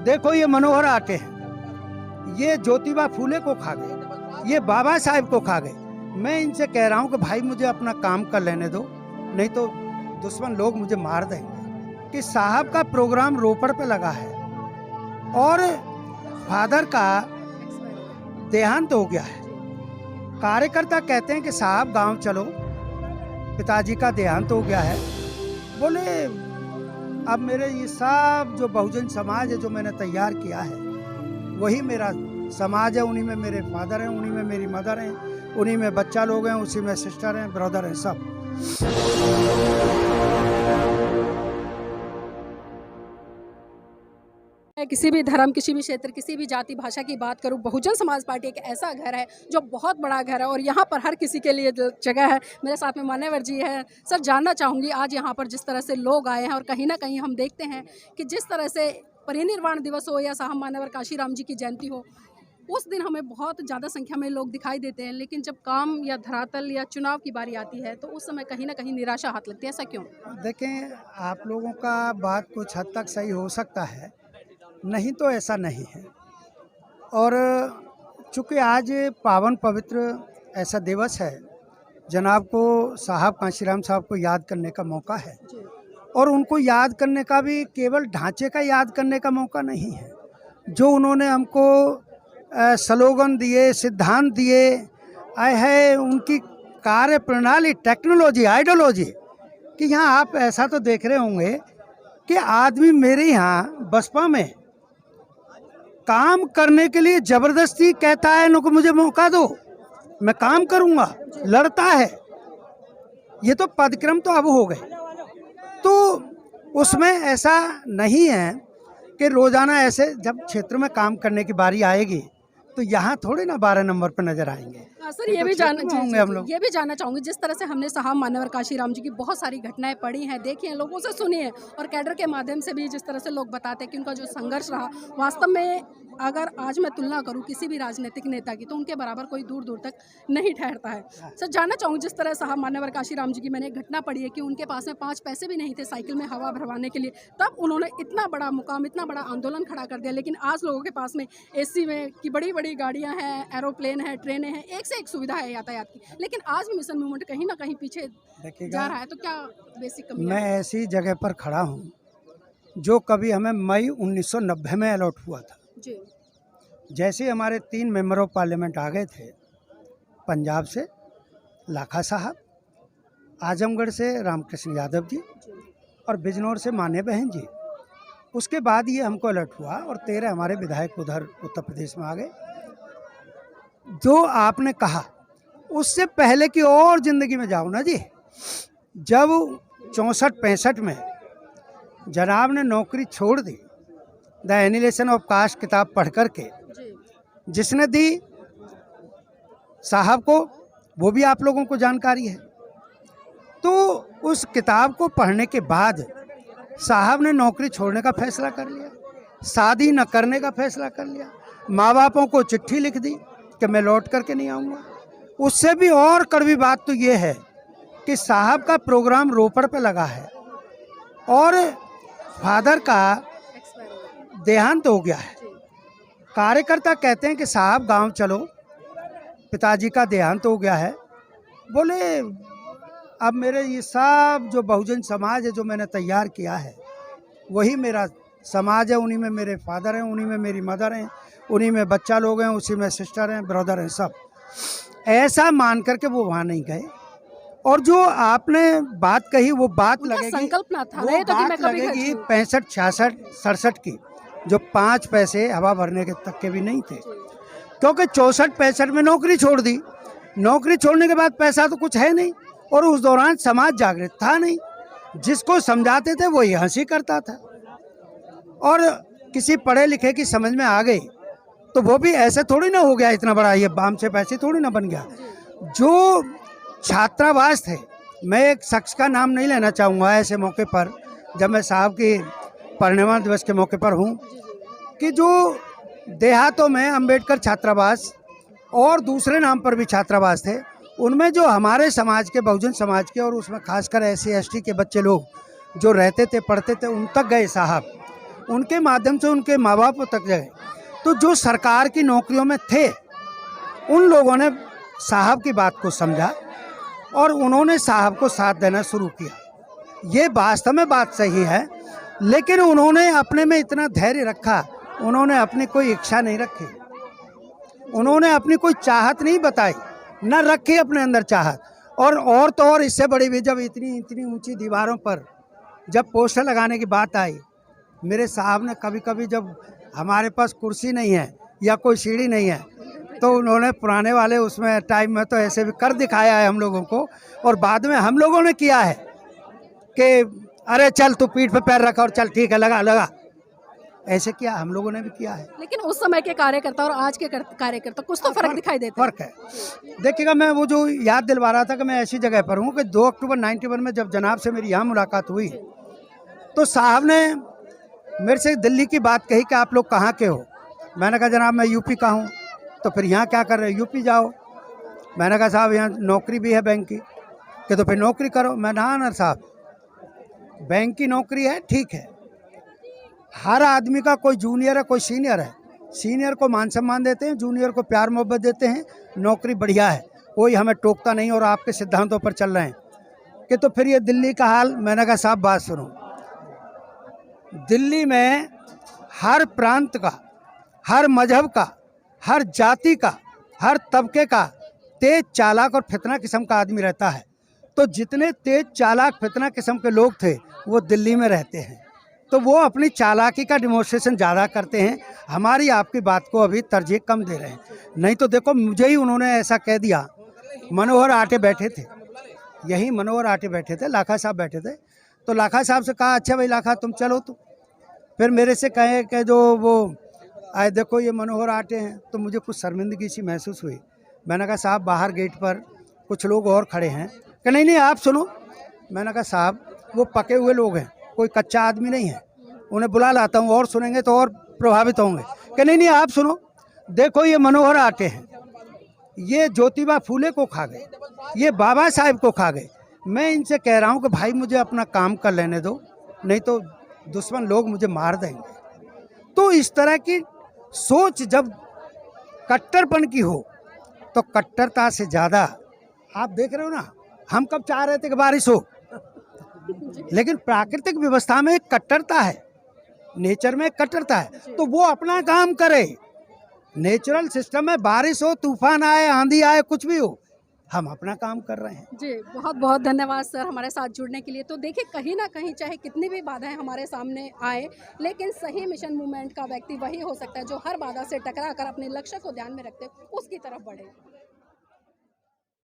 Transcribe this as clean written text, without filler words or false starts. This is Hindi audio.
देखो ये मनोहर आटे हैं, ये ज्योतिबा फूले को खा गए, ये बाबा साहेब को खा गए। मैं इनसे कह रहा हूँ कि भाई मुझे अपना काम कर लेने दो, नहीं तो दुश्मन लोग मुझे मार देंगे। कि साहब का प्रोग्राम रोपड़ पे लगा है और फादर का देहांत हो गया है। कार्यकर्ता कहते हैं कि साहब गांव चलो, पिताजी का देहांत हो गया है। बोले अब मेरे ये सब जो बहुजन समाज है जो मैंने तैयार किया है वही मेरा समाज है, उन्हीं में मेरे फादर हैं, उन्हीं में मेरी मदर हैं, उन्हीं में बच्चा लोग हैं, उसी में सिस्टर हैं, ब्रदर हैं, सब। किसी भी धर्म, किसी भी क्षेत्र, किसी भी जाति भाषा की बात करूं, बहुजन समाज पार्टी एक ऐसा घर है जो बहुत बड़ा घर है और यहाँ पर हर किसी के लिए जगह है। मेरे साथ में मान्यवर जी है। सर, जानना चाहूँगी आज यहाँ पर जिस तरह से लोग आए हैं और कहीं ना कहीं हम देखते हैं कि जिस तरह से परिनिर्वाण दिवस हो या साहब मान्यवर काशीराम जी की जयंती हो, उस दिन हमें बहुत ज़्यादा संख्या में लोग दिखाई देते हैं, लेकिन जब काम या धरातल या चुनाव की बारी आती है तो उस समय कहीं ना कहीं निराशा हाथ लगती है। ऐसा क्यों? देखें, आप लोगों का बात कुछ हद तक सही हो सकता है, नहीं तो ऐसा नहीं है। और चूँकि आज पावन पवित्र ऐसा दिवस है, जनाब को साहब काशीराम साहब को याद करने का मौका है। और उनको याद करने का भी केवल ढांचे का याद करने का मौका नहीं है, जो उन्होंने हमको स्लोगन दिए, सिद्धांत दिए आए है, उनकी कार्य प्रणाली, टेक्नोलॉजी, आइडियोलॉजी। कि यहाँ आप ऐसा तो देख रहे होंगे कि आदमी मेरे यहाँ बसपा में काम करने के लिए जबरदस्ती कहता है इनको मुझे मौका दो, मैं काम करूँगा, लड़ता है। ये तो पदक्रम तो अब हो गए, तो उसमें ऐसा नहीं है कि रोज़ाना ऐसे जब क्षेत्र में काम करने की बारी आएगी तो यहाँ थोड़े ना 12 नंबर पर नजर आएंगे। सर, ये भी जानना चाहूँगे हम लोग, ये भी जानना चाहूँगी, जिस तरह से हमने साहब मान्यवर काशीराम जी की बहुत सारी घटनाएं पढ़ी हैं, देखी हैं, लोगों से सुनी है और कैडर के माध्यम से भी जिस तरह से लोग बताते हैं कि उनका जो संघर्ष रहा, वास्तव में अगर आज मैं तुलना करूं किसी भी राजनीतिक नेता की तो उनके बराबर कोई दूर दूर तक नहीं ठहरता है। सर, जानना चाहूँगी, जिस तरह साहब मान्यवर काशीराम जी की मैंने एक घटना पढ़ी है कि उनके पास में 5 पैसे भी नहीं थे साइकिल में हवा भरवाने के लिए, तब उन्होंने इतना बड़ा मुकाम, इतना बड़ा आंदोलन खड़ा कर दिया। लेकिन आज लोगों के पास में AC में की बड़ी बड़ी गाड़ियाँ हैं, एरोप्लेन है, ट्रेनें हैं, एक से एक सुविधा है यातायात की, लेकिन आज भी मिशन मूवमेंट कहीं ना कहीं पीछे जा रहा है। तो क्या बेसिक कमी? मैं ऐसी जगह पर खड़ा हूँ जो कभी हमें मई 1990 में अलॉट हुआ था जी। जैसे हमारे 3 मेंबर ऑफ पार्लियामेंट आ गए थे, पंजाब से लाखा साहब, आजमगढ़ से रामकृष्ण यादव जी और बिजनौर से माने बहन जी, उसके बाद ये हमको अलर्ट हुआ और 13 हमारे विधायक उधर उत्तर प्रदेश में आ गए। जो आपने कहा उससे पहले की और ज़िंदगी में जाओ ना जी। जब 64-65 में जनाब ने नौकरी छोड़ दी, द एनिलेशन ऑफ कास्ट किताब पढ़ कर के, जिसने दी साहब को, वो भी आप लोगों को जानकारी है। तो उस किताब को पढ़ने के बाद साहब ने नौकरी छोड़ने का फैसला कर लिया, शादी न करने का फैसला कर लिया, माँ बापों को चिट्ठी लिख दी कि मैं लौट करके नहीं आऊँगा। उससे भी और कड़वी बात तो ये है कि साहब का प्रोग्राम रोपड़ पे लगा है और फादर का देहांत हो गया है। कार्यकर्ता कहते हैं कि साहब गांव चलो, पिताजी का देहांत हो गया है। बोले अब मेरे ये सब जो बहुजन समाज है जो मैंने तैयार किया है वही मेरा समाज है, उन्हीं में मेरे फादर हैं, उन्हीं में मेरी मदर हैं, उन्हीं में बच्चा लोग हैं, उसी में सिस्टर हैं, ब्रदर हैं, सब। ऐसा मान करके वो वहाँ नहीं गए। और जो आपने बात कही वो बात लगेगी, संकल्प ना था, वो बात लगेगी 65, 66, 67 की, जो 5 पैसे हवा भरने के तक के भी नहीं थे, क्योंकि 64-65 में नौकरी छोड़ दी। नौकरी छोड़ने के बाद पैसा तो कुछ है नहीं और उस दौरान समाज जागृत था नहीं, जिसको समझाते थे वही हंसी करता था। और किसी पढ़े लिखे की समझ में आ गई तो वो भी ऐसे थोड़ी ना हो गया, इतना बड़ा ये बाम से पैसे थोड़ी ना बन गया। जो छात्रावास थे, मैं एक शख्स का नाम नहीं लेना चाहूँगा ऐसे मौके पर, जब मैं साहब के परिनिर्वाण दिवस के मौके पर हूँ, कि जो देहातों में अंबेडकर छात्रावास और दूसरे नाम पर भी छात्रावास थे, उनमें जो हमारे समाज के, बहुजन समाज के, और उसमें खासकर SC ST के बच्चे लोग जो रहते थे, पढ़ते थे, उन तक गए साहब। उनके माध्यम से उनके माँ बाप तक गए। तो जो सरकार की नौकरियों में थे उन लोगों ने साहब की बात को समझा और उन्होंने साहब को साथ देना शुरू किया। ये वास्तव में बात सही है, लेकिन उन्होंने अपने में इतना धैर्य रखा, उन्होंने अपनी कोई इच्छा नहीं रखी, उन्होंने अपनी कोई चाहत नहीं बताई, न रखी अपने अंदर चाहत। और तो और इससे बड़ी भी, जब इतनी ऊंची दीवारों पर जब पोस्टर लगाने की बात आई, मेरे साहब ने कभी कभी, जब हमारे पास कुर्सी नहीं है या कोई सीढ़ी नहीं है, तो उन्होंने पुराने वाले उसमें टाइम में तो ऐसे भी कर दिखाया है हम लोगों को, और बाद में हम लोगों ने किया है कि अरे चल तू पीठ पे पैर रखा और चल ठीक है लगा लगा, ऐसे किया, हम लोगों ने भी किया है। लेकिन उस समय के कार्यकर्ता और आज के कार्यकर्ता कुछ तो फर्क दिखाई देता है। फर्क है। देखिएगा, मैं वो जो याद दिलवा रहा था कि मैं ऐसी जगह पर हूँ कि 2 अक्टूबर 91 में जब जनाब से मेरी यहाँ मुलाकात हुई, तो साहब ने मेरे से दिल्ली की बात कही कि आप लोग कहाँ के हो। मैंने कहा जनाब मैं यूपी का हूँ। तो फिर यहाँ क्या कर रहे हो, यूपी जाओ। मैंने कहा साहब यहाँ नौकरी भी है बैंक की, कि तो फिर नौकरी करो। मैं ना साहब, बैंक की नौकरी है ठीक है, हर आदमी का कोई जूनियर है कोई सीनियर है, सीनियर को मान सम्मान देते हैं, जूनियर को प्यार मोहब्बत देते हैं, नौकरी बढ़िया है, कोई हमें टोकता नहीं और आपके सिद्धांतों पर चल रहे हैं। कि तो फिर ये दिल्ली का हाल। मैंने कहा साहब बात सुनो, दिल्ली में हर प्रांत का, हर मजहब का, हर जाति का, हर तबके का तेज चालाक और फितना किस्म का आदमी रहता है। तो जितने तेज चालाक फितना किस्म के लोग थे वो दिल्ली में रहते हैं, तो वो अपनी चालाकी का डिमोन्स्ट्रेशन ज़्यादा करते हैं, हमारी आपकी बात को अभी तरजीह कम दे रहे हैं। नहीं तो देखो मुझे ही उन्होंने ऐसा कह दिया। मनोहर आटे बैठे थे, यही मनोहर आटे बैठे थे, लाखा साहब बैठे थे। तो लाखा साहब से कहा अच्छा भाई लाखा तुम चलो। तो फिर मेरे से कहे कि जो वो आए देखो ये मनोहर आटे हैं, तो मुझे कुछ शर्मिंदगी सी महसूस हुई। मैंने कहा साहब बाहर गेट पर कुछ लोग और खड़े हैं। कि नहीं आप सुनो। मैंने कहा साहब वो पके हुए लोग हैं, कोई कच्चा आदमी नहीं है, उन्हें बुला लाता हूँ और सुनेंगे तो और प्रभावित होंगे। कि नहीं आप सुनो, देखो ये मनोहर आटे हैं, ये ज्योतिबा फूले को खा गए, ये बाबा साहेब को खा गए। मैं इनसे कह रहा हूँ कि भाई मुझे अपना काम कर लेने दो, नहीं तो दुश्मन लोग मुझे मार देंगे। तो इस तरह की सोच जब कट्टरपन की हो, तो कट्टरता से ज़्यादा आप देख रहे हो ना, हम कब चाह रहे थे कि बारिश हो, लेकिन प्राकृतिक व्यवस्था में एक कट्टरता है, नेचर में एक कट्टरता है, तो वो अपना काम करे। नेचुरल सिस्टम में बारिश हो, तूफान आए, आंधी आए, कुछ भी हो, हम अपना काम कर रहे हैं। जी बहुत बहुत धन्यवाद सर हमारे साथ जुड़ने के लिए। तो देखिए कहीं ना कहीं चाहे कितनी भी बाधाएं हमारे सामने आए, लेकिन सही मिशन मूवमेंट का व्यक्ति वही हो सकता है जो हर बाधा से टकरा कर अपने लक्ष्य को ध्यान में रखते उसकी तरफ बढ़े।